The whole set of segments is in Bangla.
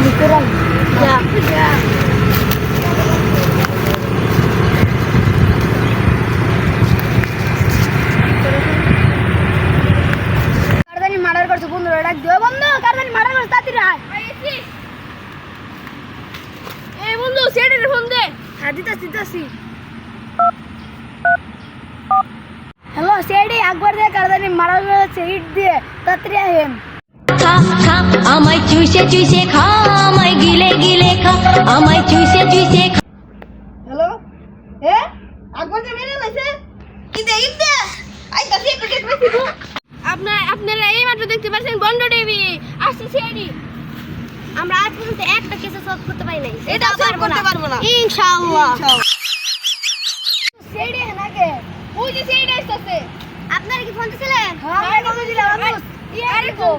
ভিতরে যা যা কারদানি মার্ডার করছে বন্ধুরা ডাক দিও বন্ধু কারদানি মার্ডার করছে তাড়াতাড়ি আয় এই বন্ধু সেটের ফোন দে হ্যাঁ দিতাছি হ্যালো সেডি একবার দে কারদানি মার্ডার করছে হিট দিয়ে তাড়াতাড়ি আহেন খা খা আমায় চুষে চুষে খা আমায় গিলে গিলে খা আমায় চুষে চুষে খা হ্যালো এ একবার দে মেরে লাইছে কি দে ইদে আইতাছি একটু দেখতেছি আপনারা এই মাত্র দেখতে পাচ্ছেন বন্ড টিভি আসছে সেডি আমরা আজ পর্যন্ত একটা কেস সলভ করতে পারি নাই এটা সলভ করতে পারবো না ইনশাআল্লাহ সেডি নাকি ওই যে সেডি আসছে আপনারা কি ফোন দিছিলেন হ্যাঁ আমি কত দিলাম আমি আরে ফোন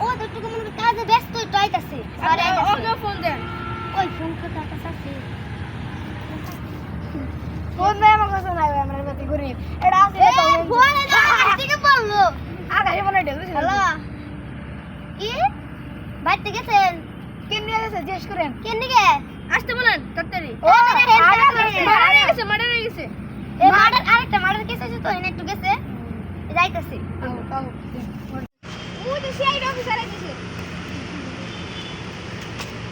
ও দুটো মনে কাজে ব্যস্ত তো আইতাছে আরে ওকে ফোন দেন ওই ফোন করতে আছে ফোন দে আমার কাছে নাই আমরা বেটি গরিব এটা আছে ফোন না থেকে বললো আগে বলে দে হ্যালো কি বাইতে গেছেন কেন নিয়ে গেছে জিজ্ঞেস করেন কেন দিকে আসতে বলেন তাড়াতাড়ি মার্ডার হয়ে গেছে এই মার্ডার আরেকটা মার্ডার কেস আছে তো এনে একটু গেছে যাইতাছি ওই যে সিআইডি অফিসার আইছে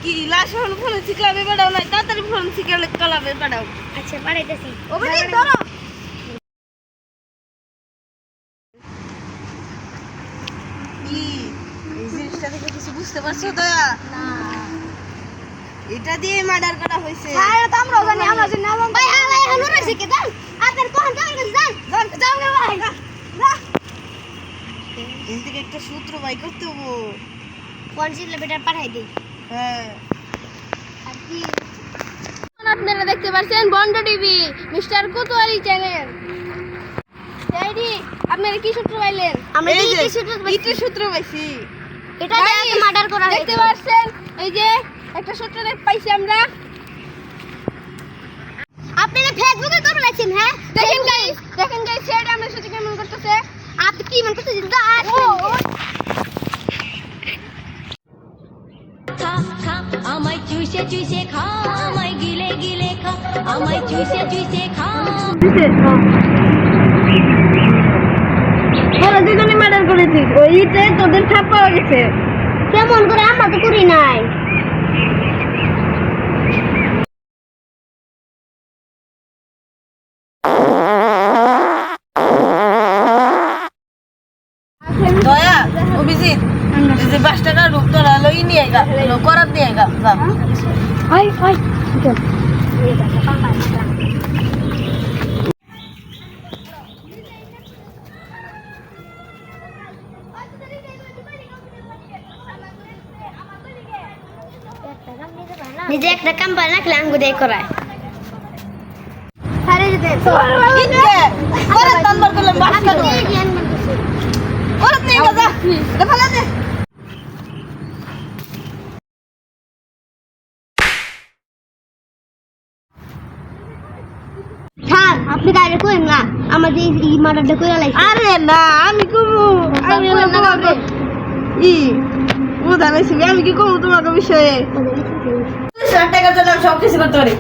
কি লাশ হল ফোন শিখাবে বেড়াও না তাড়াতাড়ি ফোন শিখালে কলাবে বেড়াও আচ্ছা পাঠাইতেছি ও বেটি ধরো কি এই জিনিসটা দেখে কিছু বুঝতে পারছো দয়া না এটা দিয়ে মার্ডার করা হয়েছে হ্যাঁ তো আমরাও জানি আমরা জানি না ভাই ভাই হলো রইছে কি দাও আপনার কোন যাবেন কাছে যান যাও গে ভাই এখান থেকে একটা সূত্র বাই করতে হবো কোন জিলে বেটার পাঠাই দেই হ্যাঁ আর কি আপনারা দেখতে পাচ্ছেন bond TV mister Kotwali channel eighty আপনারা কি সূত্র পাইলেন আমরা এই কি যে সূত্র ইটের সূত্র পাইছি এটা দিয়ে মার্ডার করা হয়েছে দেখতে পাচ্ছেন এই যে একটা সূত্র পাইছি আমরা আপনারা ফেসবুকে করে রাখছেন হ্যাঁ দেখেন গাইস সেটা আমার সাথে কেমন করতেছে আপনি কি মন করতেছেন দা খা খা আমায় চুষে চুষে খা আমায় গিলে গিলে খা আমায় চুষে চুষে খা তোরা দুজনে মার্ডার করেছিস ওইতে তোদের ছাপ পাওয়া গেছে কেমন করে আমরা তো করি নাই দয়া অভিজিৎ এই যে 5 টাকা রূপ তোরা লই নিয়ে গা করাত নিয়ে গা যা হাই হাই নিজে একটা কাম পারে না ক্লাঙ্গু দিয়ে করায় আরে যেতে ইনকে করাত নাম্বার করলাম 5 টাকা করাত নিয়ে গা যা এটা ফেলা দে স্যার আপনি গাড়ি কইন না আমাদের এই মার্ডারটা কইরা লাইছে আরে না আমি কমু আমি হলো তোমাকে ই বুঝা পাইছি আমি কি কমু তোমাকে বিষয়ে 100 টাকার জন্য আমি সব কিছু করতে পারি